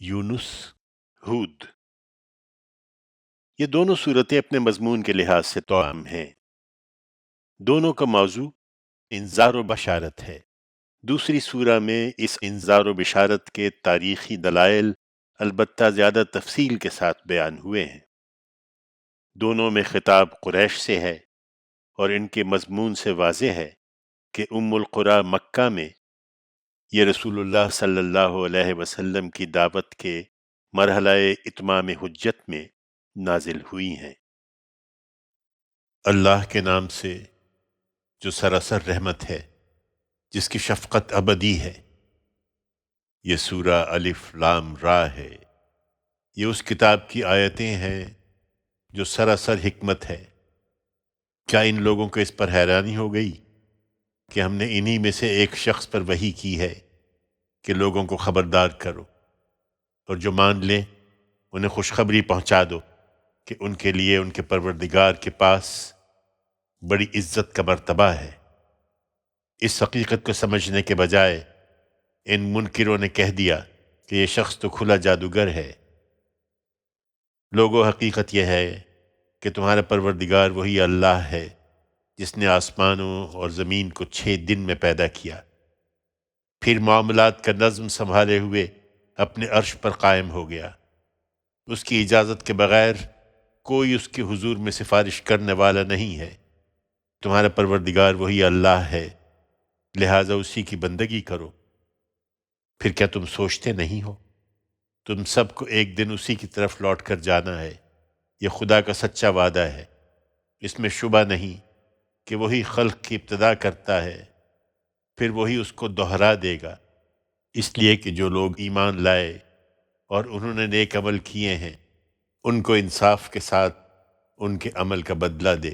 یونس، ہود، یہ دونوں صورتیں اپنے مضمون کے لحاظ سے توأم ہیں۔ دونوں کا موضوع انذار و بشارت ہے۔ دوسری سورہ میں اس انذار و بشارت کے تاریخی دلائل البتہ زیادہ تفصیل کے ساتھ بیان ہوئے ہیں۔ دونوں میں خطاب قریش سے ہے اور ان کے مضمون سے واضح ہے کہ ام القریٰ مکہ میں یہ رسول اللہ صلی اللہ علیہ وسلم کی دعوت کے مرحلہ اتمام حجت میں نازل ہوئی ہیں۔ اللہ کے نام سے جو سراسر رحمت ہے، جس کی شفقت ابدی ہے۔ یہ سورہ الف لام را ہے۔ یہ اس کتاب کی آیتیں ہیں جو سراسر حکمت ہے۔ کیا ان لوگوں کو اس پر حیرانی ہو گئی کہ ہم نے انہی میں سے ایک شخص پر وحی کی ہے کہ لوگوں کو خبردار کرو، اور جو مان لیں انہیں خوشخبری پہنچا دو کہ ان کے لیے ان کے پروردگار کے پاس بڑی عزت کا مرتبہ ہے۔ اس حقیقت کو سمجھنے کے بجائے ان منکروں نے کہہ دیا کہ یہ شخص تو کھلا جادوگر ہے۔ لوگوں، حقیقت یہ ہے کہ تمہارا پروردگار وہی اللہ ہے جس نے آسمانوں اور زمین کو 6 دن میں پیدا کیا، پھر معاملات کا نظم سنبھالے ہوئے اپنے عرش پر قائم ہو گیا۔ اس کی اجازت کے بغیر کوئی اس کے حضور میں سفارش کرنے والا نہیں ہے۔ تمہارا پروردگار وہی اللہ ہے، لہٰذا اسی کی بندگی کرو۔ پھر کیا تم سوچتے نہیں ہو؟ تم سب کو ایک دن اسی کی طرف لوٹ کر جانا ہے۔ یہ خدا کا سچا وعدہ ہے، اس میں شبہ نہیں کہ وہی خلق کی ابتدا کرتا ہے، پھر وہی اس کو دہرا دے گا، اس لیے کہ جو لوگ ایمان لائے اور انہوں نے نیک عمل کیے ہیں ان کو انصاف کے ساتھ ان کے عمل کا بدلہ دے۔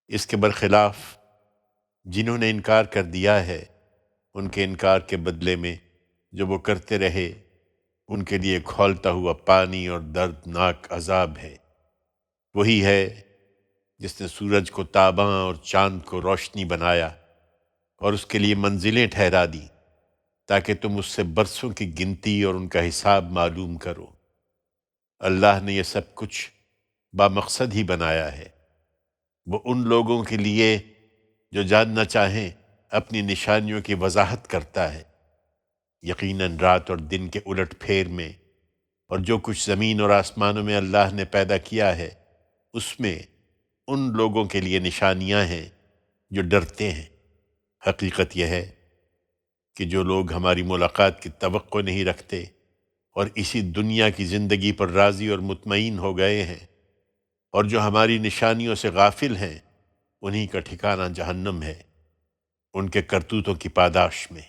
اس کے برخلاف جنہوں نے انکار کر دیا ہے، ان کے انکار کے بدلے میں جو وہ کرتے رہے ان کے لیے کھولتا ہوا پانی اور دردناک عذاب ہے۔ وہی ہے جس نے سورج کو تاباں اور چاند کو روشنی بنایا اور اس کے لیے منزلیں ٹھہرا دی تاکہ تم اس سے برسوں کی گنتی اور ان کا حساب معلوم کرو۔ اللہ نے یہ سب کچھ بامقصد ہی بنایا ہے۔ وہ ان لوگوں کے لیے جو جاننا چاہیں اپنی نشانیوں کی وضاحت کرتا ہے۔ یقیناً رات اور دن کے الٹ پھیر میں اور جو کچھ زمین اور آسمانوں میں اللہ نے پیدا کیا ہے اس میں ان لوگوں کے لیے نشانیاں ہیں جو ڈرتے ہیں۔ حقیقت یہ ہے کہ جو لوگ ہماری ملاقات کی توقع نہیں رکھتے اور اسی دنیا کی زندگی پر راضی اور مطمئن ہو گئے ہیں اور جو ہماری نشانیوں سے غافل ہیں، انہی کا ٹھکانہ جہنم ہے، ان کے کرتوتوں کی پاداش میں۔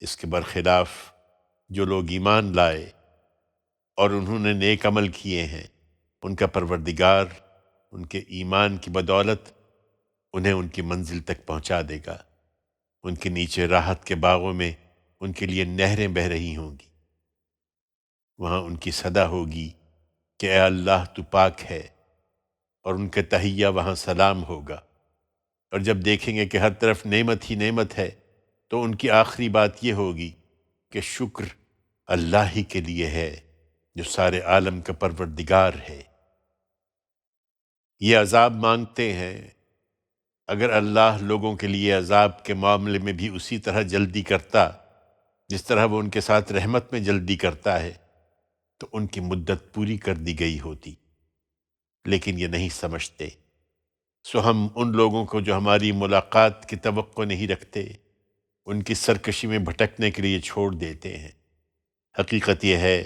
اس کے برخلاف جو لوگ ایمان لائے اور انہوں نے نیک عمل کیے ہیں، ان کا پروردگار ان کے ایمان کی بدولت انہیں ان کی منزل تک پہنچا دے گا۔ ان کے نیچے راحت کے باغوں میں ان کے لیے نہریں بہہ رہی ہوں گی۔ وہاں ان کی صدا ہوگی کہ اے اللہ تو پاک ہے، اور ان کے تحیہ وہاں سلام ہوگا۔ اور جب دیکھیں گے کہ ہر طرف نعمت ہی نعمت ہے تو ان کی آخری بات یہ ہوگی کہ شکر اللہ ہی کے لیے ہے جو سارے عالم کا پروردگار ہے۔ یہ عذاب مانگتے ہیں، اگر اللہ لوگوں کے لیے عذاب کے معاملے میں بھی اسی طرح جلدی کرتا جس طرح وہ ان کے ساتھ رحمت میں جلدی کرتا ہے تو ان کی مدت پوری کر دی گئی ہوتی، لیکن یہ نہیں سمجھتے۔ سو ہم ان لوگوں کو جو ہماری ملاقات کی توقع نہیں رکھتے ان کی سرکشی میں بھٹکنے کے لیے چھوڑ دیتے ہیں۔ حقیقت یہ ہے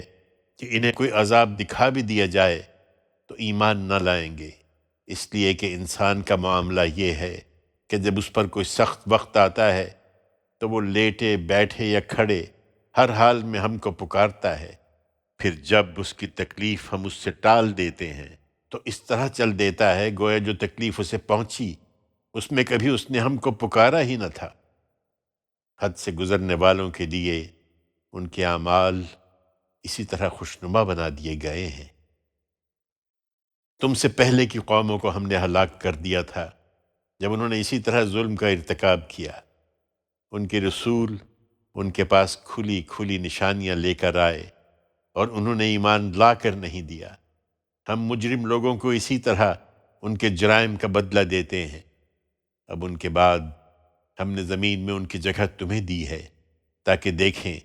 کہ انہیں کوئی عذاب دکھا بھی دیا جائے تو ایمان نہ لائیں گے، اس لیے کہ انسان کا معاملہ یہ ہے کہ جب اس پر کوئی سخت وقت آتا ہے تو وہ لیٹے بیٹھے یا کھڑے ہر حال میں ہم کو پکارتا ہے، پھر جب اس کی تکلیف ہم اس سے ٹال دیتے ہیں تو اس طرح چل دیتا ہے گویا جو تکلیف اسے پہنچی اس میں کبھی اس نے ہم کو پکارا ہی نہ تھا۔ حد سے گزرنے والوں کے لیے ان کے اعمال اسی طرح خوشنما بنا دیے گئے ہیں۔ تم سے پہلے کی قوموں کو ہم نے ہلاک کر دیا تھا جب انہوں نے اسی طرح ظلم کا ارتکاب کیا۔ ان کے رسول ان کے پاس کھلی کھلی نشانیاں لے کر آئے اور انہوں نے ایمان لا کر نہیں دیا۔ ہم مجرم لوگوں کو اسی طرح ان کے جرائم کا بدلہ دیتے ہیں۔ اب ان کے بعد ہم نے زمین میں ان کی جگہ تمہیں دی ہے تاکہ دیکھیں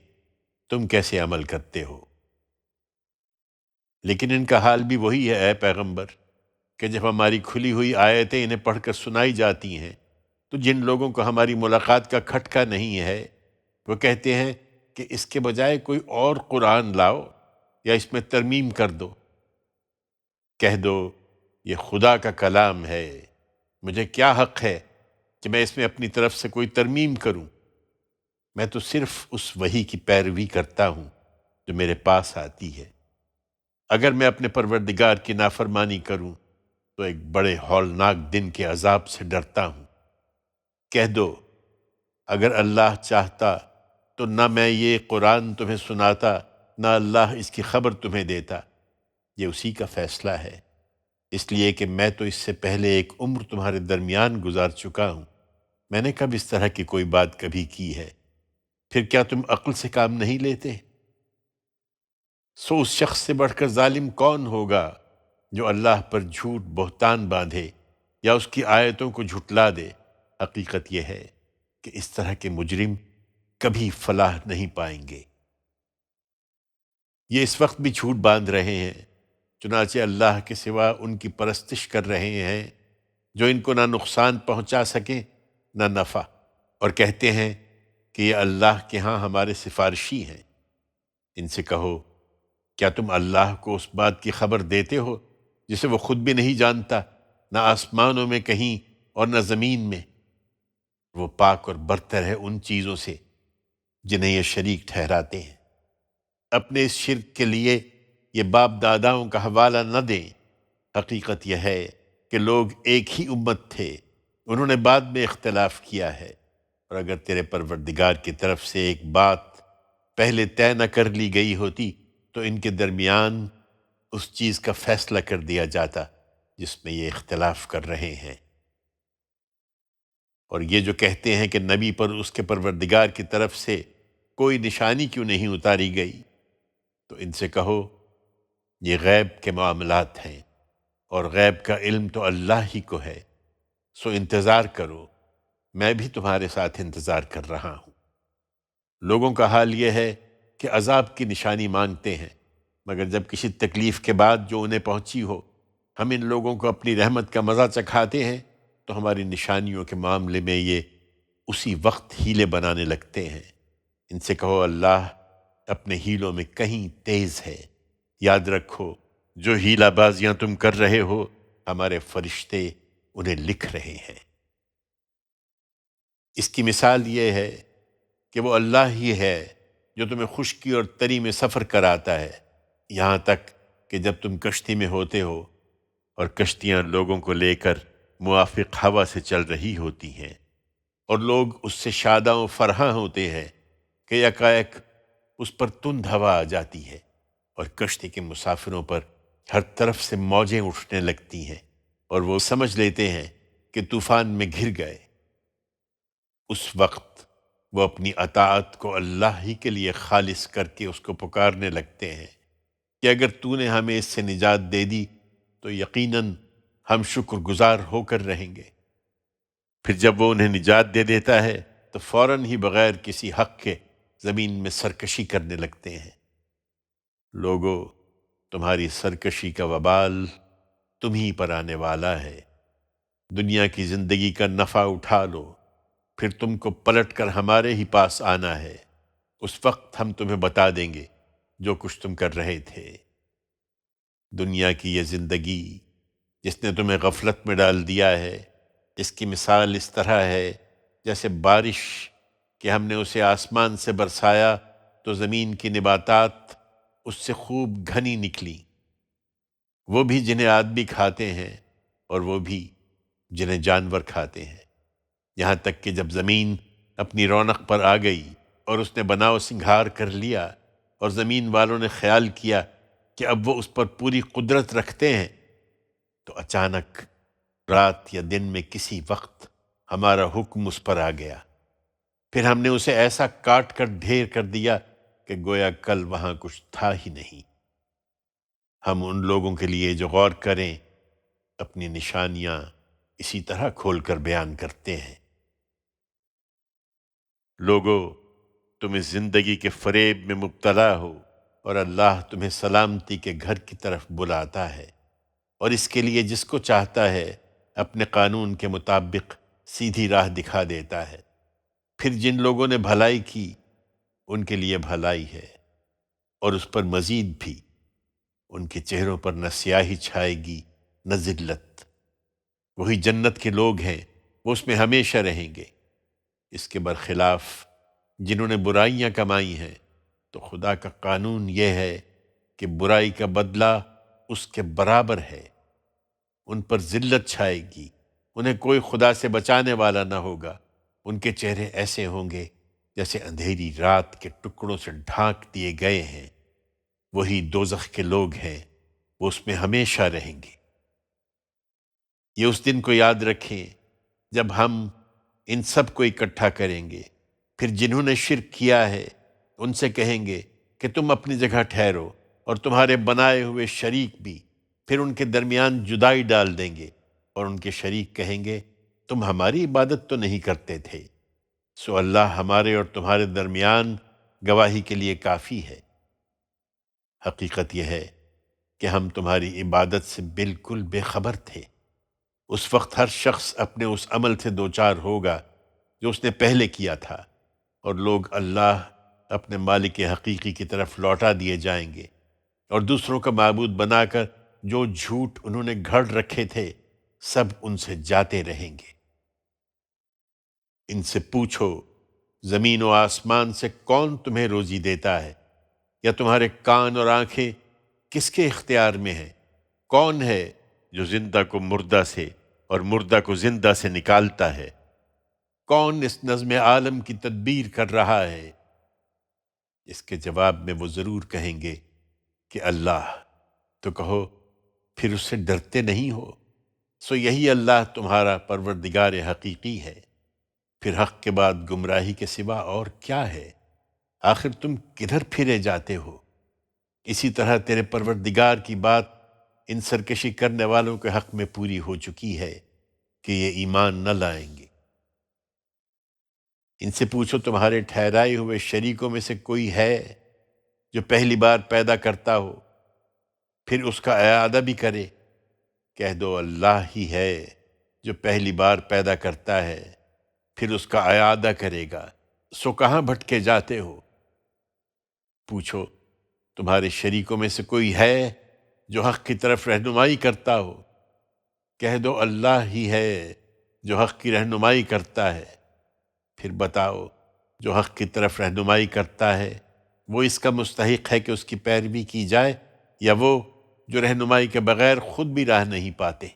تم کیسے عمل کرتے ہو۔ لیکن ان کا حال بھی وہی ہے اے پیغمبر کہ جب ہماری کھلی ہوئی آیتیں انہیں پڑھ کر سنائی جاتی ہیں تو جن لوگوں کو ہماری ملاقات کا کھٹکا نہیں ہے وہ کہتے ہیں کہ اس کے بجائے کوئی اور قرآن لاؤ یا اس میں ترمیم کر دو۔ کہہ دو یہ خدا کا کلام ہے، مجھے کیا حق ہے کہ میں اس میں اپنی طرف سے کوئی ترمیم کروں؟ میں تو صرف اس وحی کی پیروی کرتا ہوں جو میرے پاس آتی ہے۔ اگر میں اپنے پروردگار کی نافرمانی کروں تو ایک بڑے ہولناک دن کے عذاب سے ڈرتا ہوں۔ کہہ دو اگر اللہ چاہتا تو نہ میں یہ قرآن تمہیں سناتا نہ اللہ اس کی خبر تمہیں دیتا، یہ اسی کا فیصلہ ہے، اس لیے کہ میں تو اس سے پہلے ایک عمر تمہارے درمیان گزار چکا ہوں۔ میں نے کب اس طرح کی کوئی بات کبھی کی ہے؟ پھر کیا تم عقل سے کام نہیں لیتے؟ سو اس شخص سے بڑھ کر ظالم کون ہوگا جو اللہ پر جھوٹ بہتان باندھے یا اس کی آیتوں کو جھٹلا دے؟ حقیقت یہ ہے کہ اس طرح کے مجرم کبھی فلاح نہیں پائیں گے۔ یہ اس وقت بھی جھوٹ باندھ رہے ہیں، چنانچہ اللہ کے سوا ان کی پرستش کر رہے ہیں جو ان کو نہ نقصان پہنچا سکیں نہ نفع، اور کہتے ہیں کہ یہ اللہ کے ہاں ہمارے سفارشی ہیں۔ ان سے کہو کیا تم اللہ کو اس بات کی خبر دیتے ہو جسے وہ خود بھی نہیں جانتا، نہ آسمانوں میں کہیں اور نہ زمین میں؟ وہ پاک اور برتر ہے ان چیزوں سے جنہیں یہ شریک ٹھہراتے ہیں۔ اپنے اس شرک کے لیے یہ باپ داداؤں کا حوالہ نہ دیں، حقیقت یہ ہے کہ لوگ ایک ہی امت تھے، انہوں نے بعد میں اختلاف کیا ہے، اور اگر تیرے پروردگار کی طرف سے ایک بات پہلے طے نہ کر لی گئی ہوتی تو ان کے درمیان اس چیز کا فیصلہ کر دیا جاتا جس میں یہ اختلاف کر رہے ہیں۔ اور یہ جو کہتے ہیں کہ نبی پر اس کے پروردگار کی طرف سے کوئی نشانی کیوں نہیں اتاری گئی، تو ان سے کہو یہ غیب کے معاملات ہیں اور غیب کا علم تو اللہ ہی کو ہے، سو انتظار کرو، میں بھی تمہارے ساتھ انتظار کر رہا ہوں۔ لوگوں کا حال یہ ہے کہ عذاب کی نشانی مانگتے ہیں، مگر جب کسی تکلیف کے بعد جو انہیں پہنچی ہو ہم ان لوگوں کو اپنی رحمت کا مزہ چکھاتے ہیں تو ہماری نشانیوں کے معاملے میں یہ اسی وقت ہیلے بنانے لگتے ہیں۔ ان سے کہو اللہ اپنے ہیلوں میں کہیں تیز ہے، یاد رکھو جو ہیلہ بازیاں تم کر رہے ہو ہمارے فرشتے انہیں لکھ رہے ہیں۔ اس کی مثال یہ ہے کہ وہ اللہ ہی ہے جو تمہیں خشکی اور تری میں سفر کراتا ہے، یہاں تک کہ جب تم کشتی میں ہوتے ہو اور کشتیاں لوگوں کو لے کر موافق ہوا سے چل رہی ہوتی ہیں اور لوگ اس سے شاداں و فرحاں ہوتے ہیں کہ یکایک اس پر تند ہوا آ جاتی ہے اور کشتی کے مسافروں پر ہر طرف سے موجیں اٹھنے لگتی ہیں اور وہ سمجھ لیتے ہیں کہ طوفان میں گھر گئے۔ اس وقت وہ اپنی اطاعت کو اللہ ہی کے لیے خالص کر کے اس کو پکارنے لگتے ہیں کہ اگر تو نے ہمیں اس سے نجات دے دی تو یقیناً ہم شکر گزار ہو کر رہیں گے۔ پھر جب وہ انہیں نجات دے دیتا ہے تو فوراً ہی بغیر کسی حق کے زمین میں سرکشی کرنے لگتے ہیں۔ لوگو تمہاری سرکشی کا وبال تمہیں پر آنے والا ہے۔ دنیا کی زندگی کا نفع اٹھا لو، پھر تم کو پلٹ کر ہمارے ہی پاس آنا ہے، اس وقت ہم تمہیں بتا دیں گے جو کچھ تم کر رہے تھے۔ دنیا کی یہ زندگی جس نے تمہیں غفلت میں ڈال دیا ہے، اس کی مثال اس طرح ہے جیسے بارش کہ ہم نے اسے آسمان سے برسایا تو زمین کی نباتات اس سے خوب گھنی نکلی، وہ بھی جنہیں آدمی کھاتے ہیں اور وہ بھی جنہیں جانور کھاتے ہیں، یہاں تک کہ جب زمین اپنی رونق پر آ گئی اور اس نے بناؤ سنگھار کر لیا اور زمین والوں نے خیال کیا کہ اب وہ اس پر پوری قدرت رکھتے ہیں، تو اچانک رات یا دن میں کسی وقت ہمارا حکم اس پر آ گیا پھر ہم نے اسے ایسا کاٹ کر ڈھیر کر دیا کہ گویا کل وہاں کچھ تھا ہی نہیں۔ ہم ان لوگوں کے لیے جو غور کریں اپنی نشانیاں اسی طرح کھول کر بیان کرتے ہیں۔ لوگو، تم اس زندگی کے فریب میں مبتلا ہو اور اللہ تمہیں سلامتی کے گھر کی طرف بلاتا ہے، اور اس کے لیے جس کو چاہتا ہے اپنے قانون کے مطابق سیدھی راہ دکھا دیتا ہے۔ پھر جن لوگوں نے بھلائی کی ان کے لیے بھلائی ہے، اور اس پر مزید بھی، ان کے چہروں پر نہ سیاہی چھائے گی نہ ذلت۔ وہی جنت کے لوگ ہیں، وہ اس میں ہمیشہ رہیں گے۔ اس کے برخلاف جنہوں نے برائیاں کمائی ہیں تو خدا کا قانون یہ ہے کہ برائی کا بدلہ اس کے برابر ہے۔ ان پر ذلت چھائے گی، انہیں کوئی خدا سے بچانے والا نہ ہوگا۔ ان کے چہرے ایسے ہوں گے جیسے اندھیری رات کے ٹکڑوں سے ڈھانک دیے گئے ہیں۔ وہی دوزخ کے لوگ ہیں، وہ اس میں ہمیشہ رہیں گے۔ یہ اس دن کو یاد رکھیں جب ہم ان سب کو اکٹھا کریں گے۔ پھر جنہوں نے شرک کیا ہے ان سے کہیں گے کہ تم اپنی جگہ ٹھہرو، اور تمہارے بنائے ہوئے شریک بھی۔ پھر ان کے درمیان جدائی ڈال دیں گے، اور ان کے شریک کہیں گے تم ہماری عبادت تو نہیں کرتے تھے، سو اللہ ہمارے اور تمہارے درمیان گواہی کے لیے کافی ہے۔ حقیقت یہ ہے کہ ہم تمہاری عبادت سے بالکل بے خبر تھے۔ اس وقت ہر شخص اپنے اس عمل سے دوچار ہوگا جو اس نے پہلے کیا تھا، اور لوگ اللہ اپنے مالک حقیقی کی طرف لوٹا دیے جائیں گے، اور دوسروں کا معبود بنا کر جو جھوٹ انہوں نے گھڑ رکھے تھے سب ان سے جاتے رہیں گے۔ ان سے پوچھو، زمین و آسمان سے کون تمہیں روزی دیتا ہے؟ یا تمہارے کان اور آنکھیں کس کے اختیار میں ہیں؟ کون ہے جو زندہ کو مردہ سے اور مردہ کو زندہ سے نکالتا ہے؟ کون اس نظم عالم کی تدبیر کر رہا ہے؟ اس کے جواب میں وہ ضرور کہیں گے کہ اللہ۔ تو کہو، پھر اس سے ڈرتے نہیں ہو؟ سو یہی اللہ تمہارا پروردگار حقیقی ہے۔ پھر حق کے بعد گمراہی کے سوا اور کیا ہے؟ آخر تم کدھر پھرے جاتے ہو؟ اسی طرح تیرے پروردگار کی بات ان سرکشی کرنے والوں کے حق میں پوری ہو چکی ہے کہ یہ ایمان نہ لائیں گے۔ ان سے پوچھو، تمہارے ٹھہرائے ہوئے شریکوں میں سے کوئی ہے جو پہلی بار پیدا کرتا ہو پھر اس کا اعادہ بھی کرے؟ کہہ دو اللہ ہی ہے جو پہلی بار پیدا کرتا ہے پھر اس کا اعادہ کرے گا، سو کہاں بھٹکے جاتے ہو؟ پوچھو، تمہارے شریکوں میں سے کوئی ہے جو حق کی طرف رہنمائی کرتا ہو؟ کہہ دو اللہ ہی ہے جو حق کی رہنمائی کرتا ہے۔ پھر بتاؤ، جو حق کی طرف رہنمائی کرتا ہے وہ اس کا مستحق ہے کہ اس کی پیروی کی جائے، یا وہ جو رہنمائی کے بغیر خود بھی راہ نہیں پاتے؟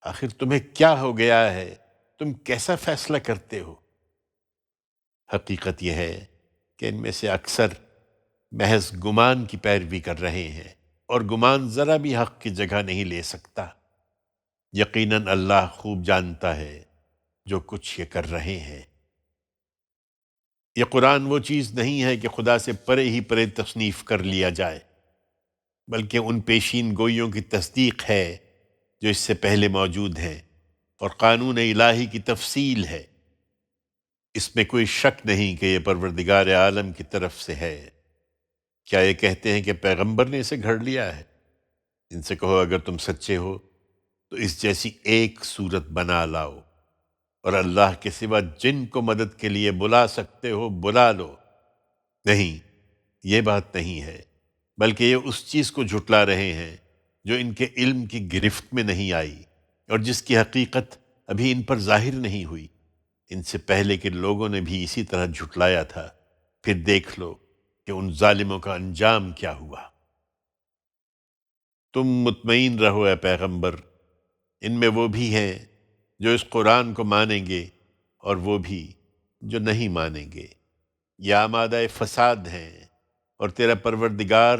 آخر تمہیں کیا ہو گیا ہے؟ تم کیسا فیصلہ کرتے ہو؟ حقیقت یہ ہے کہ ان میں سے اکثر محض گمان کی پیروی کر رہے ہیں، اور گمان ذرا بھی حق کی جگہ نہیں لے سکتا۔ یقیناً اللہ خوب جانتا ہے جو کچھ یہ کر رہے ہیں۔ یہ قرآن وہ چیز نہیں ہے کہ خدا سے پرے ہی پرے تصنیف کر لیا جائے، بلکہ ان پیشین گوئیوں کی تصدیق ہے جو اس سے پہلے موجود ہیں، اور قانون الہی کی تفصیل ہے۔ اس میں کوئی شک نہیں کہ یہ پروردگار عالم کی طرف سے ہے۔ کیا یہ کہتے ہیں کہ پیغمبر نے اسے گھڑ لیا ہے؟ ان سے کہو، اگر تم سچے ہو تو اس جیسی ایک صورت بنا لاؤ، اور اللہ کے سوا جن کو مدد کے لیے بلا سکتے ہو بلا لو۔ نہیں، یہ بات نہیں ہے، بلکہ یہ اس چیز کو جھٹلا رہے ہیں جو ان کے علم کی گرفت میں نہیں آئی، اور جس کی حقیقت ابھی ان پر ظاہر نہیں ہوئی۔ ان سے پہلے کے لوگوں نے بھی اسی طرح جھٹلایا تھا، پھر دیکھ لو کہ ان ظالموں کا انجام کیا ہوا۔ تم مطمئن رہو اے پیغمبر، ان میں وہ بھی ہیں جو اس قرآن کو مانیں گے اور وہ بھی جو نہیں مانیں گے۔ یہ آمادہ فساد ہیں، اور تیرا پروردگار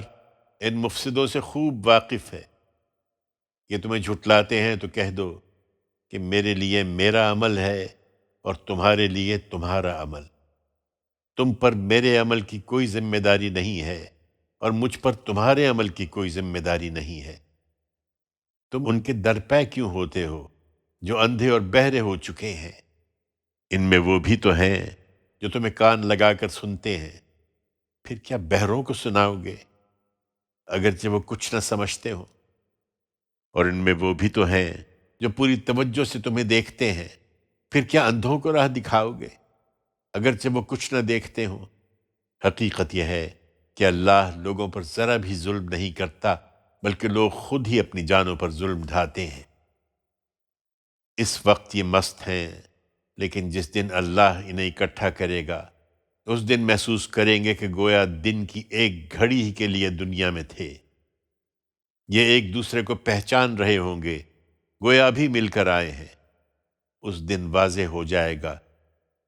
ان مفسدوں سے خوب واقف ہے۔ یہ تمہیں جھٹلاتے ہیں تو کہہ دو کہ میرے لیے میرا عمل ہے اور تمہارے لیے تمہارا عمل۔ تم پر میرے عمل کی کوئی ذمہ داری نہیں ہے اور مجھ پر تمہارے عمل کی کوئی ذمہ داری نہیں ہے۔ تم ان کے درپے کیوں ہوتے ہو جو اندھے اور بہرے ہو چکے ہیں؟ ان میں وہ بھی تو ہیں جو تمہیں کان لگا کر سنتے ہیں، پھر کیا بہروں کو سناؤ گے اگرچہ وہ کچھ نہ سمجھتے ہو؟ اور ان میں وہ بھی تو ہیں جو پوری توجہ سے تمہیں دیکھتے ہیں، پھر کیا اندھوں کو راہ دکھاؤ گے اگرچہ وہ کچھ نہ دیکھتے ہوں؟ حقیقت یہ ہے کہ اللہ لوگوں پر ذرا بھی ظلم نہیں کرتا، بلکہ لوگ خود ہی اپنی جانوں پر ظلم ڈھاتے ہیں۔ اس وقت یہ مست ہیں، لیکن جس دن اللہ انہیں اکٹھا کرے گا اس دن محسوس کریں گے کہ گویا دن کی ایک گھڑی ہی کے لیے دنیا میں تھے۔ یہ ایک دوسرے کو پہچان رہے ہوں گے گویا ابھی مل کر آئے ہیں۔ اس دن واضح ہو جائے گا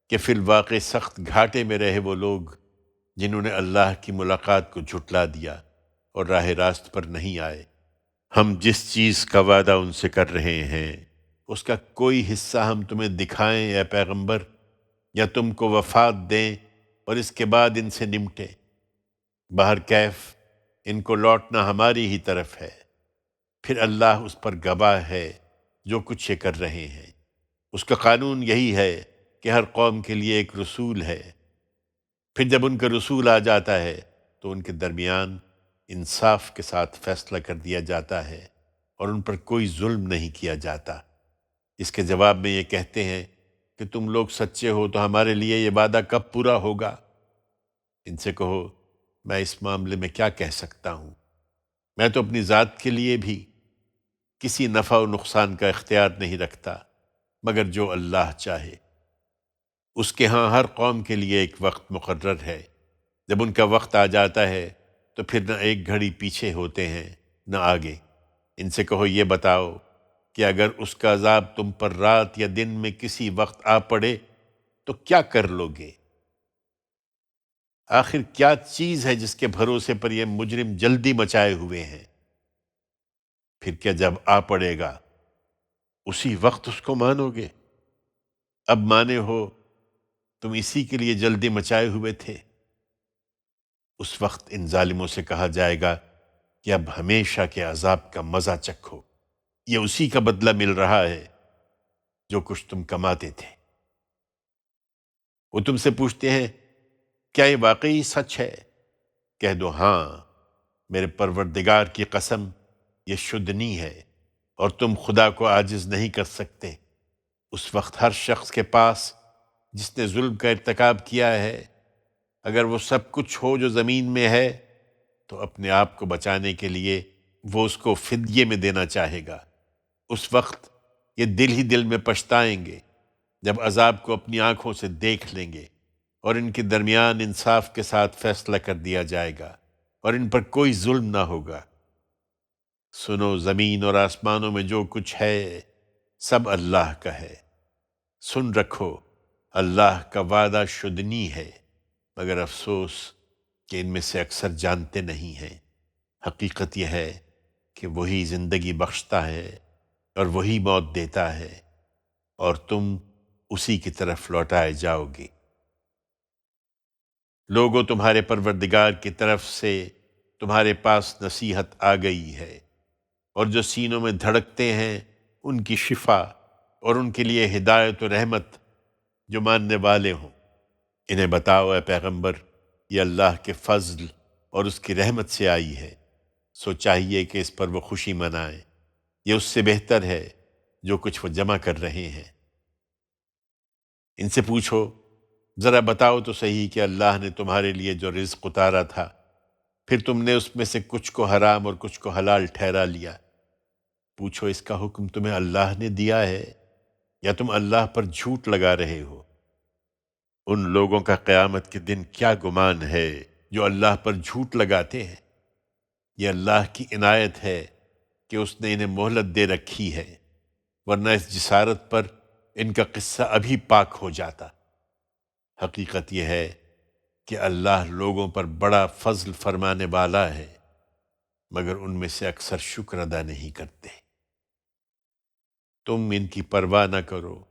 کہ فی الواقع سخت گھاٹے میں رہے وہ لوگ جنہوں نے اللہ کی ملاقات کو جھٹلا دیا اور راہ راست پر نہیں آئے۔ ہم جس چیز کا وعدہ ان سے کر رہے ہیں اس کا کوئی حصہ ہم تمہیں دکھائیں اے پیغمبر، یا تم کو وفات دیں اور اس کے بعد ان سے نمٹیں؟ بہر کیف ان کو لوٹنا ہماری ہی طرف ہے، پھر اللہ اس پر گواہ ہے جو کچھ یہ کر رہے ہیں۔ اس کا قانون یہی ہے کہ ہر قوم کے لیے ایک رسول ہے، پھر جب ان کا رسول آ جاتا ہے تو ان کے درمیان انصاف کے ساتھ فیصلہ کر دیا جاتا ہے اور ان پر کوئی ظلم نہیں کیا جاتا۔ اس کے جواب میں یہ کہتے ہیں کہ تم لوگ سچے ہو تو ہمارے لیے یہ وعدہ کب پورا ہوگا؟ ان سے کہو میں اس معاملے میں کیا کہہ سکتا ہوں؟ میں تو اپنی ذات کے لیے بھی کسی نفع و نقصان کا اختیار نہیں رکھتا مگر جو اللہ چاہے۔ اس کے ہاں ہر قوم کے لیے ایک وقت مقرر ہے، جب ان کا وقت آ جاتا ہے تو پھر نہ ایک گھڑی پیچھے ہوتے ہیں نہ آگے۔ ان سے کہو یہ بتاؤ کہ اگر اس کا عذاب تم پر رات یا دن میں کسی وقت آ پڑے تو کیا کر لو گے؟ آخر کیا چیز ہے جس کے بھروسے پر یہ مجرم جلدی مچائے ہوئے ہیں؟ پھر کیا جب آ پڑے گا اسی وقت اس کو مانو گے؟ اب مانے ہو تم اسی کے لیے جلدی مچائے ہوئے تھے۔ اس وقت ان ظالموں سے کہا جائے گا کہ اب ہمیشہ کے عذاب کا مزہ چکھو، یہ اسی کا بدلہ مل رہا ہے جو کچھ تم کماتے تھے۔ وہ تم سے پوچھتے ہیں کیا یہ واقعی سچ ہے؟ کہہ دو ہاں، میرے پروردگار کی قسم یہ شدنی ہے اور تم خدا کو عاجز نہیں کر سکتے۔ اس وقت ہر شخص کے پاس جس نے ظلم کا ارتکاب کیا ہے، اگر وہ سب کچھ ہو جو زمین میں ہے تو اپنے آپ کو بچانے کے لیے وہ اس کو فدیے میں دینا چاہے گا۔ اس وقت یہ دل ہی دل میں پچھتائیں گے جب عذاب کو اپنی آنکھوں سے دیکھ لیں گے اور ان کے درمیان انصاف کے ساتھ فیصلہ کر دیا جائے گا اور ان پر کوئی ظلم نہ ہوگا۔ سنو، زمین اور آسمانوں میں جو کچھ ہے سب اللہ کا ہے۔ سن رکھو، اللہ کا وعدہ شدنی ہے، مگر افسوس کہ ان میں سے اکثر جانتے نہیں ہیں۔ حقیقت یہ ہے کہ وہی زندگی بخشتا ہے اور وہی موت دیتا ہے اور تم اسی کی طرف لوٹائے جاؤ گے۔ لوگوں، تمہارے پروردگار کی طرف سے تمہارے پاس نصیحت آ گئی ہے، اور جو سینوں میں دھڑکتے ہیں ان کی شفا، اور ان کے لیے ہدایت و رحمت جو ماننے والے ہوں۔ انہیں بتاؤ اے پیغمبر، یہ اللہ کے فضل اور اس کی رحمت سے آئی ہے، سو چاہیے کہ اس پر وہ خوشی منائیں۔ یہ اس سے بہتر ہے جو کچھ وہ جمع کر رہے ہیں۔ ان سے پوچھو ذرا بتاؤ تو صحیح کہ اللہ نے تمہارے لیے جو رزق اتارا تھا، پھر تم نے اس میں سے کچھ کو حرام اور کچھ کو حلال ٹھہرا لیا۔ پوچھو اس کا حکم تمہیں اللہ نے دیا ہے یا تم اللہ پر جھوٹ لگا رہے ہو؟ ان لوگوں کا قیامت کے دن کیا گمان ہے جو اللہ پر جھوٹ لگاتے ہیں۔ یہ اللہ کی عنایت ہے کہ اس نے انہیں مہلت دے رکھی ہے، ورنہ اس جسارت پر ان کا قصہ ابھی پاک ہو جاتا۔ حقیقت یہ ہے کہ اللہ لوگوں پر بڑا فضل فرمانے والا ہے، مگر ان میں سے اکثر شکر ادا نہیں کرتے۔ تم ان کی پرواہ نہ کرو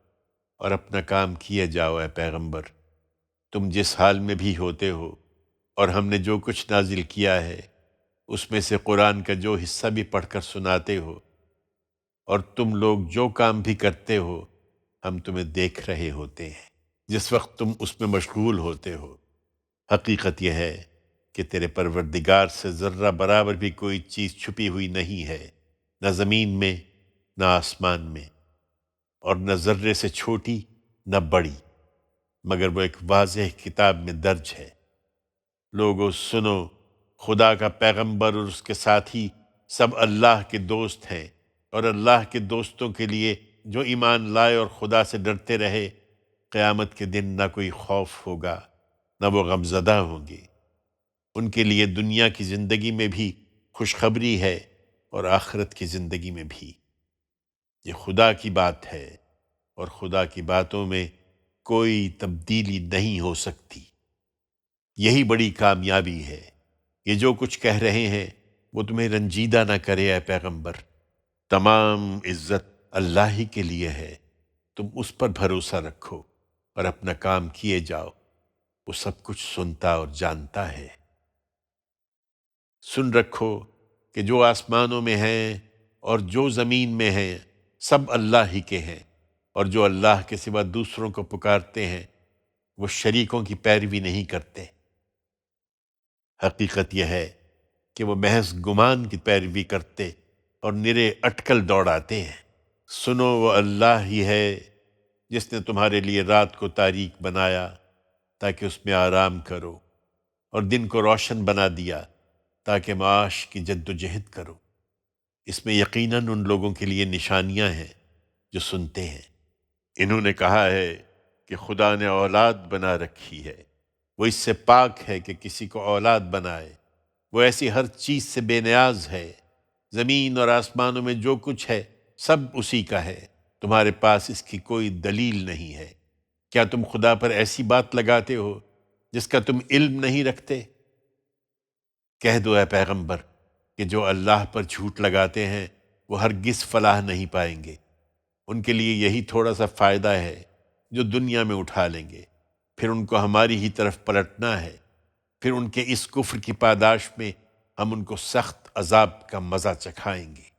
اور اپنا کام کیے جاؤ اے پیغمبر، تم جس حال میں بھی ہوتے ہو، اور ہم نے جو کچھ نازل کیا ہے اس میں سے قرآن کا جو حصہ بھی پڑھ کر سناتے ہو، اور تم لوگ جو کام بھی کرتے ہو ہم تمہیں دیکھ رہے ہوتے ہیں جس وقت تم اس میں مشغول ہوتے ہو۔ حقیقت یہ ہے کہ تیرے پروردگار سے ذرہ برابر بھی کوئی چیز چھپی ہوئی نہیں ہے، نہ زمین میں نہ آسمان میں، اور نہ ذرے سے چھوٹی نہ بڑی، مگر وہ ایک واضح کتاب میں درج ہے۔ لوگو سنو، خدا کا پیغمبر اور اس کے ساتھی سب اللہ کے دوست ہیں، اور اللہ کے دوستوں کے لیے جو ایمان لائے اور خدا سے ڈرتے رہے، قیامت کے دن نہ کوئی خوف ہوگا نہ وہ غمزدہ ہوں گے۔ ان کے لیے دنیا کی زندگی میں بھی خوشخبری ہے اور آخرت کی زندگی میں بھی۔ یہ خدا کی بات ہے اور خدا کی باتوں میں کوئی تبدیلی نہیں ہو سکتی۔ یہی بڑی کامیابی ہے۔ یہ جو کچھ کہہ رہے ہیں وہ تمہیں رنجیدہ نہ کرے اے پیغمبر۔ تمام عزت اللہ ہی کے لیے ہے، تم اس پر بھروسہ رکھو اور اپنا کام کیے جاؤ، وہ سب کچھ سنتا اور جانتا ہے۔ سن رکھو کہ جو آسمانوں میں ہیں اور جو زمین میں ہیں سب اللہ ہی کے ہیں، اور جو اللہ کے سوا دوسروں کو پکارتے ہیں وہ شریکوں کی پیروی نہیں کرتے۔ حقیقت یہ ہے کہ وہ محض گمان کی پیروی کرتے اور نرے اٹکل دوڑاتے ہیں۔ سنو، وہ اللہ ہی ہے جس نے تمہارے لیے رات کو تاریک بنایا تاکہ اس میں آرام کرو، اور دن کو روشن بنا دیا تاکہ معاش کی جد و جہد کرو۔ اس میں یقیناً ان لوگوں کے لیے نشانیاں ہیں جو سنتے ہیں۔ انہوں نے کہا ہے کہ خدا نے اولاد بنا رکھی ہے، وہ اس سے پاک ہے کہ کسی کو اولاد بنائے، وہ ایسی ہر چیز سے بے نیاز ہے۔ زمین اور آسمانوں میں جو کچھ ہے سب اسی کا ہے، تمہارے پاس اس کی کوئی دلیل نہیں ہے۔ کیا تم خدا پر ایسی بات لگاتے ہو جس کا تم علم نہیں رکھتے؟ کہہ دو اے پیغمبر کہ جو اللہ پر جھوٹ لگاتے ہیں وہ ہرگز فلاح نہیں پائیں گے۔ ان کے لیے یہی تھوڑا سا فائدہ ہے جو دنیا میں اٹھا لیں گے، پھر ان کو ہماری ہی طرف پلٹنا ہے، پھر ان کے اس کفر کی پاداش میں ہم ان کو سخت عذاب کا مزہ چکھائیں گے۔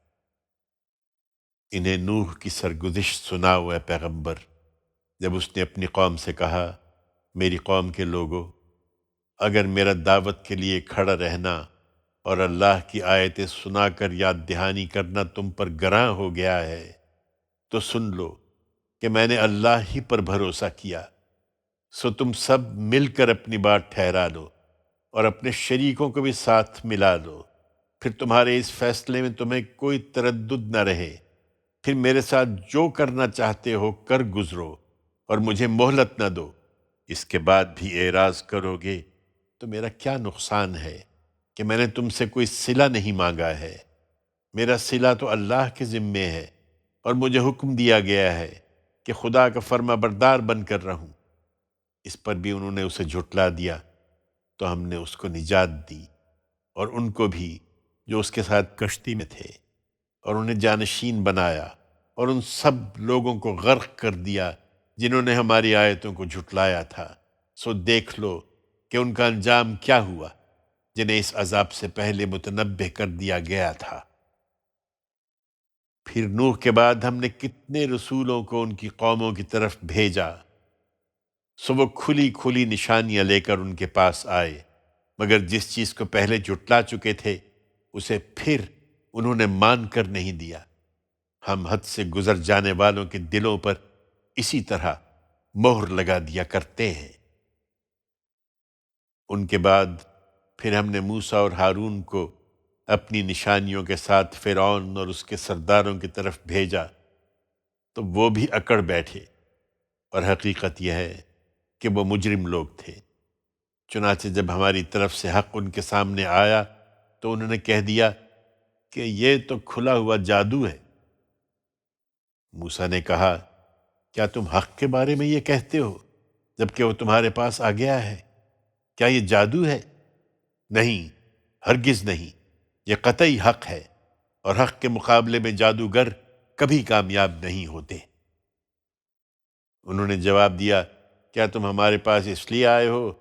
انہیں نوح کی سرگزشت سناؤ اے پیغمبر، جب اس نے اپنی قوم سے کہا، میری قوم کے لوگو، اگر میرا دعوت کے لیے کھڑا رہنا اور اللہ کی آیتیں سنا کر یاد دہانی کرنا تم پر گراں ہو گیا ہے تو سن لو کہ میں نے اللہ ہی پر بھروسہ کیا، سو تم سب مل کر اپنی بات ٹھہرا لو اور اپنے شریکوں کو بھی ساتھ ملا لو، پھر تمہارے اس فیصلے میں تمہیں کوئی تردد نہ رہے، پھر میرے ساتھ جو کرنا چاہتے ہو کر گزرو اور مجھے مہلت نہ دو۔ اس کے بعد بھی اعراض کرو گے تو میرا کیا نقصان ہے کہ میں نے تم سے کوئی صلہ نہیں مانگا ہے؟ میرا صلہ تو اللہ کے ذمے ہے، اور مجھے حکم دیا گیا ہے کہ خدا کا فرما بردار بن کر رہوں۔ اس پر بھی انہوں نے اسے جھٹلا دیا تو ہم نے اس کو نجات دی اور ان کو بھی جو اس کے ساتھ کشتی میں تھے، اور انہیں جانشین بنایا، اور ان سب لوگوں کو غرق کر دیا جنہوں نے ہماری آیتوں کو جھٹلایا تھا۔ سو دیکھ لو کہ ان کا انجام کیا ہوا جنہیں اس عذاب سے پہلے متنبہ کر دیا گیا تھا۔ پھر نوح کے بعد ہم نے کتنے رسولوں کو ان کی قوموں کی طرف بھیجا، سو وہ کھلی کھلی نشانیاں لے کر ان کے پاس آئے، مگر جس چیز کو پہلے جھٹلا چکے تھے اسے پھر انہوں نے مان کر نہیں دیا۔ ہم حد سے گزر جانے والوں کے دلوں پر اسی طرح مہر لگا دیا کرتے ہیں۔ ان کے بعد پھر ہم نے موسیٰ اور ہارون کو اپنی نشانیوں کے ساتھ فرعون اور اس کے سرداروں کی طرف بھیجا تو وہ بھی اکڑ بیٹھے، اور حقیقت یہ ہے کہ وہ مجرم لوگ تھے۔ چنانچہ جب ہماری طرف سے حق ان کے سامنے آیا تو انہوں نے کہہ دیا کہ یہ تو کھلا ہوا جادو ہے۔ موسیٰ نے کہا، کیا تم حق کے بارے میں یہ کہتے ہو جبکہ وہ تمہارے پاس آ گیا ہے؟ کیا یہ جادو ہے؟ نہیں، ہرگز نہیں، یہ قطعی حق ہے، اور حق کے مقابلے میں جادوگر کبھی کامیاب نہیں ہوتے۔ انہوں نے جواب دیا، کیا تم ہمارے پاس اس لیے آئے ہو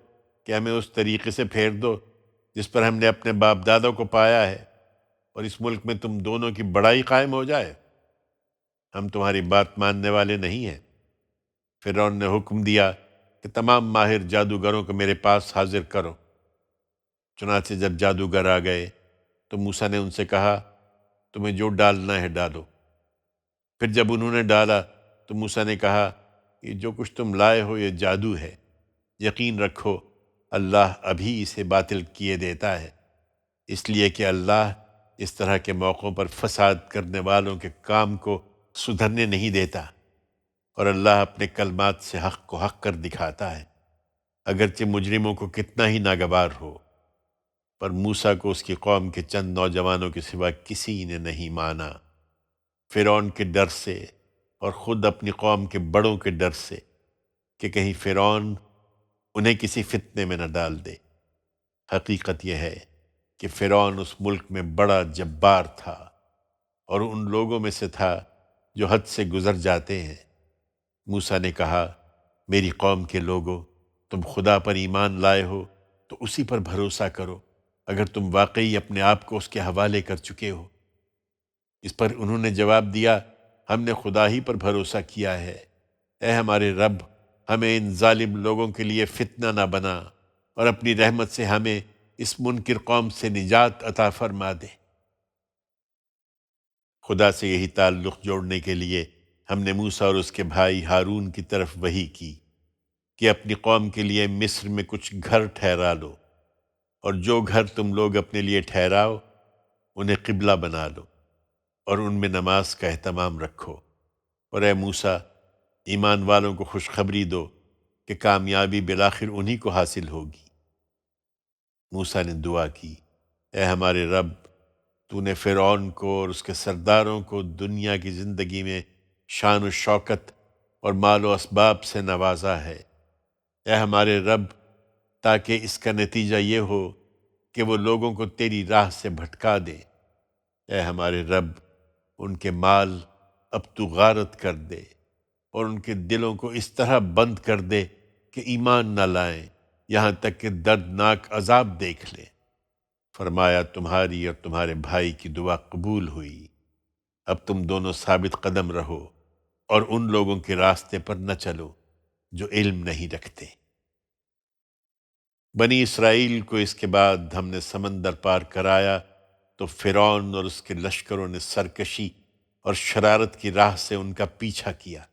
کہ ہمیں اس طریقے سے پھیر دو جس پر ہم نے اپنے باپ دادوں کو پایا ہے، اور اس ملک میں تم دونوں کی بڑائی قائم ہو جائے؟ ہم تمہاری بات ماننے والے نہیں ہیں۔ فرعون نے حکم دیا کہ تمام ماہر جادوگروں کو میرے پاس حاضر کرو۔ چنانچہ جب جادوگر آ گئے تو موسیٰ نے ان سے کہا، تمہیں جو ڈالنا ہے ڈالو۔ پھر جب انہوں نے ڈالا تو موسیٰ نے کہا، یہ جو کچھ تم لائے ہو یہ جادو ہے، یقین رکھو اللہ ابھی اسے باطل کیے دیتا ہے، اس لیے کہ اللہ اس طرح کے موقعوں پر فساد کرنے والوں کے کام کو سدھرنے نہیں دیتا، اور اللہ اپنے کلمات سے حق کو حق کر دکھاتا ہے، اگرچہ مجرموں کو کتنا ہی ناگوار ہو۔ پر موسیٰ کو اس کی قوم کے چند نوجوانوں کے سوا کسی نے نہیں مانا، فرعون کے ڈر سے اور خود اپنی قوم کے بڑوں کے ڈر سے کہ کہیں فرعون انہیں کسی فتنے میں نہ ڈال دے۔ حقیقت یہ ہے کہ فرعون اس ملک میں بڑا جبار تھا اور ان لوگوں میں سے تھا جو حد سے گزر جاتے ہیں۔ موسیٰ نے کہا، میری قوم کے لوگوں، تم خدا پر ایمان لائے ہو تو اسی پر بھروسہ کرو، اگر تم واقعی اپنے آپ کو اس کے حوالے کر چکے ہو۔ اس پر انہوں نے جواب دیا، ہم نے خدا ہی پر بھروسہ کیا ہے، اے ہمارے رب، ہمیں ان ظالم لوگوں کے لیے فتنہ نہ بنا، اور اپنی رحمت سے ہمیں اس منکر قوم سے نجات عطا فرما دے۔ خدا سے یہی تعلق جوڑنے کے لیے ہم نے موسیٰ اور اس کے بھائی ہارون کی طرف وحی کی کہ اپنی قوم کے لیے مصر میں کچھ گھر ٹھہرا لو، اور جو گھر تم لوگ اپنے لیے ٹھہراؤ انہیں قبلہ بنا لو، اور ان میں نماز کا اہتمام رکھو، اور اے موسیٰ، ایمان والوں کو خوشخبری دو کہ کامیابی بالآخر انہی کو حاصل ہوگی۔ موسیٰ نے دعا کی، اے ہمارے رب، تو نے فرعون کو اور اس کے سرداروں کو دنیا کی زندگی میں شان و شوکت اور مال و اسباب سے نوازا ہے، اے ہمارے رب، تاکہ اس کا نتیجہ یہ ہو کہ وہ لوگوں کو تیری راہ سے بھٹکا دے۔ اے ہمارے رب، ان کے مال اب تو غارت کر دے، اور ان کے دلوں کو اس طرح بند کر دے کہ ایمان نہ لائیں یہاں تک کہ دردناک عذاب دیکھ لیں۔ فرمایا، تمہاری اور تمہارے بھائی کی دعا قبول ہوئی، اب تم دونوں ثابت قدم رہو اور ان لوگوں کے راستے پر نہ چلو جو علم نہیں رکھتے۔ بنی اسرائیل کو اس کے بعد ہم نے سمندر پار کرایا تو فرعون اور اس کے لشکروں نے سرکشی اور شرارت کی راہ سے ان کا پیچھا کیا،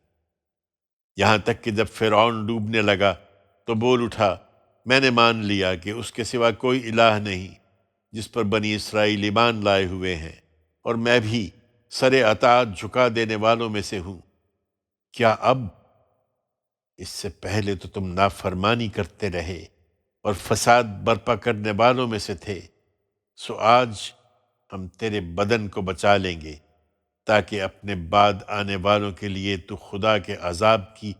یہاں تک کہ جب فرعون ڈوبنے لگا تو بول اٹھا، میں نے مان لیا کہ اس کے سوا کوئی الہ نہیں جس پر بنی اسرائیل ایمان لائے ہوئے ہیں، اور میں بھی سر اطاعت جھکا دینے والوں میں سے ہوں۔ کیا اب؟ اس سے پہلے تو تم نافرمانی کرتے رہے اور فساد برپا کرنے والوں میں سے تھے، سو آج ہم تیرے بدن کو بچا لیں گے تاکہ اپنے بعد آنے والوں کے لیے تو خدا کے عذاب کی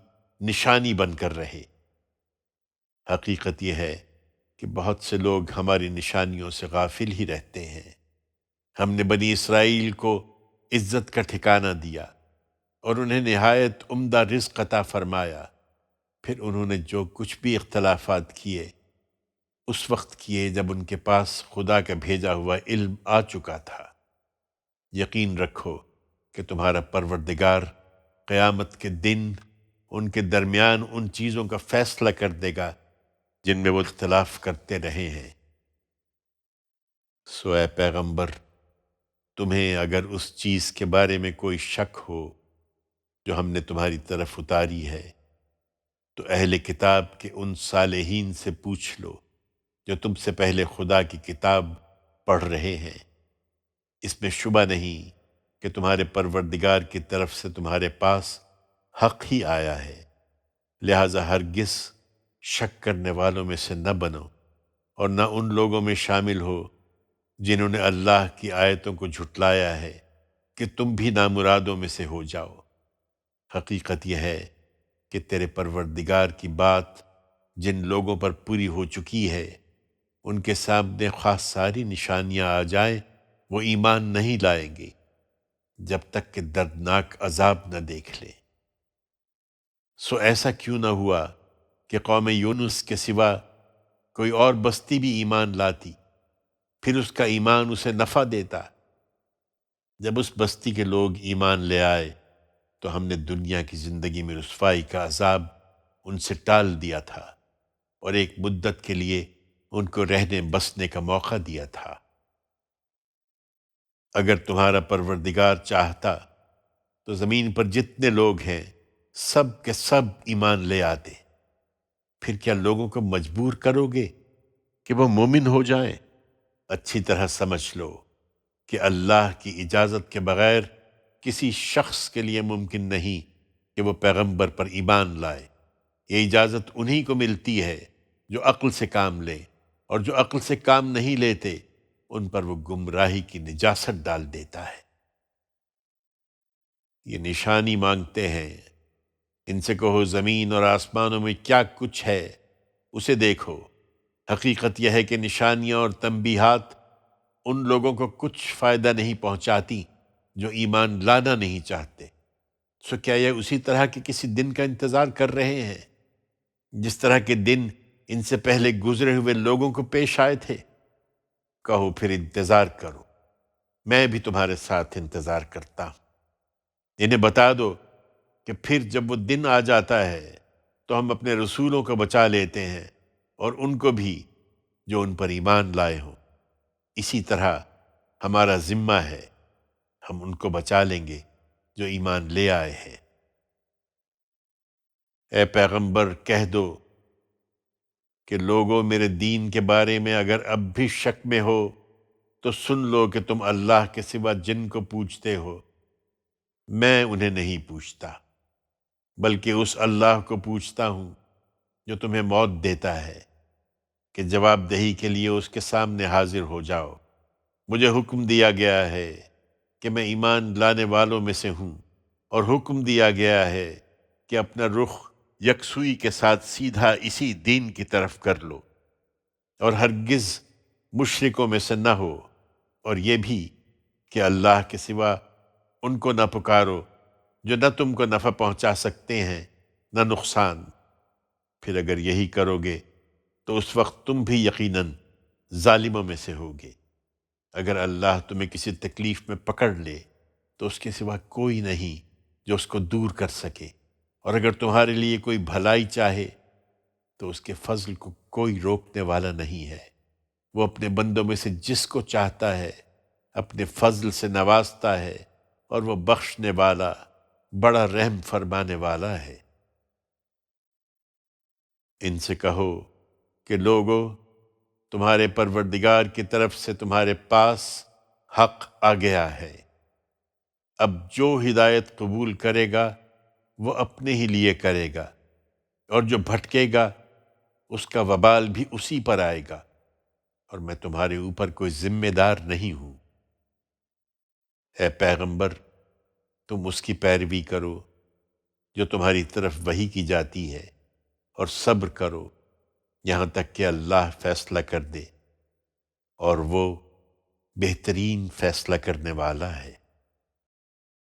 نشانی بن کر رہے۔ حقیقت یہ ہے کہ بہت سے لوگ ہماری نشانیوں سے غافل ہی رہتے ہیں۔ ہم نے بنی اسرائیل کو عزت کا ٹھکانہ دیا اور انہیں نہایت عمدہ رزق عطا فرمایا، پھر انہوں نے جو کچھ بھی اختلافات کیے اس وقت کیے جب ان کے پاس خدا کا بھیجا ہوا علم آ چکا تھا۔ یقین رکھو کہ تمہارا پروردگار قیامت کے دن ان کے درمیان ان چیزوں کا فیصلہ کر دے گا جن میں وہ اختلاف کرتے رہے ہیں۔ سو اے پیغمبر، تمہیں اگر اس چیز کے بارے میں کوئی شک ہو جو ہم نے تمہاری طرف اتاری ہے تو اہل کتاب کے ان صالحین سے پوچھ لو جو تم سے پہلے خدا کی کتاب پڑھ رہے ہیں۔ اس میں شبہ نہیں کہ تمہارے پروردگار کی طرف سے تمہارے پاس حق ہی آیا ہے، لہذا ہرگز شک کرنے والوں میں سے نہ بنو، اور نہ ان لوگوں میں شامل ہو جنہوں نے اللہ کی آیتوں کو جھٹلایا ہے کہ تم بھی نامرادوں میں سے ہو جاؤ۔ حقیقت یہ ہے کہ تیرے پروردگار کی بات جن لوگوں پر پوری ہو چکی ہے، ان کے سامنے خواہ ساری نشانیاں آ جائیں وہ ایمان نہیں لائیں گے جب تک کہ دردناک عذاب نہ دیکھ لیں۔ سو ایسا کیوں نہ ہوا کہ قوم یونس کے سوا کوئی اور بستی بھی ایمان لاتی، پھر اس کا ایمان اسے نفع دیتا۔ جب اس بستی کے لوگ ایمان لے آئے تو ہم نے دنیا کی زندگی میں رسوائی کا عذاب ان سے ٹال دیا تھا اور ایک مدت کے لیے ان کو رہنے بسنے کا موقع دیا تھا۔ اگر تمہارا پروردگار چاہتا تو زمین پر جتنے لوگ ہیں سب کے سب ایمان لے آتے، پھر کیا لوگوں کو مجبور کرو گے کہ وہ مومن ہو جائیں؟ اچھی طرح سمجھ لو کہ اللہ کی اجازت کے بغیر کسی شخص کے لیے ممکن نہیں کہ وہ پیغمبر پر ایمان لائے۔ یہ اجازت انہی کو ملتی ہے جو عقل سے کام لے، اور جو عقل سے کام نہیں لیتے ان پر وہ گمراہی کی نجاست ڈال دیتا ہے۔ یہ نشانی مانگتے ہیں، ان سے کہو زمین اور آسمانوں میں کیا کچھ ہے اسے دیکھو۔ حقیقت یہ ہے کہ نشانیاں اور تنبیہات ان لوگوں کو کچھ فائدہ نہیں پہنچاتی جو ایمان لانا نہیں چاہتے۔ سو کیا یہ اسی طرح کے کسی دن کا انتظار کر رہے ہیں جس طرح کے دن ان سے پہلے گزرے ہوئے لوگوں کو پیش آئے تھے؟ کہو پھر انتظار کرو، میں بھی تمہارے ساتھ انتظار کرتا ہوں۔ انہیں بتا دو کہ پھر جب وہ دن آ جاتا ہے تو ہم اپنے رسولوں کو بچا لیتے ہیں اور ان کو بھی جو ان پر ایمان لائے ہوں۔ اسی طرح ہمارا ذمہ ہے، ہم ان کو بچا لیں گے جو ایمان لے آئے ہیں۔ اے پیغمبر کہہ دو کہ لوگوں میرے دین کے بارے میں اگر اب بھی شک میں ہو تو سن لو کہ تم اللہ کے سوا جن کو پوجتے ہو میں انہیں نہیں پوجتا، بلکہ اس اللہ کو پوجتا ہوں جو تمہیں موت دیتا ہے کہ جواب دہی کے لیے اس کے سامنے حاضر ہو جاؤ۔ مجھے حکم دیا گیا ہے کہ میں ایمان لانے والوں میں سے ہوں، اور حکم دیا گیا ہے کہ اپنا رخ یکسوئی کے ساتھ سیدھا اسی دین کی طرف کر لو، اور ہرگز مشرکوں میں سے نہ ہو، اور یہ بھی کہ اللہ کے سوا ان کو نہ پکارو جو نہ تم کو نفع پہنچا سکتے ہیں نہ نقصان۔ پھر اگر یہی کرو گے تو اس وقت تم بھی یقیناً ظالموں میں سے ہوگے۔ اگر اللہ تمہیں کسی تکلیف میں پکڑ لے تو اس کے سوا کوئی نہیں جو اس کو دور کر سکے، اور اگر تمہارے لیے کوئی بھلائی چاہے تو اس کے فضل کو کوئی روکنے والا نہیں ہے۔ وہ اپنے بندوں میں سے جس کو چاہتا ہے اپنے فضل سے نوازتا ہے، اور وہ بخشنے والا بڑا رحم فرمانے والا ہے۔ ان سے کہو کہ لوگو تمہارے پروردگار کی طرف سے تمہارے پاس حق آ گیا ہے۔ اب جو ہدایت قبول کرے گا وہ اپنے ہی لیے کرے گا، اور جو بھٹکے گا اس کا وبال بھی اسی پر آئے گا، اور میں تمہارے اوپر کوئی ذمہ دار نہیں ہوں۔ اے پیغمبر تم اس کی پیروی کرو جو تمہاری طرف وحی کی جاتی ہے، اور صبر کرو یہاں تک کہ اللہ فیصلہ کر دے، اور وہ بہترین فیصلہ کرنے والا ہے۔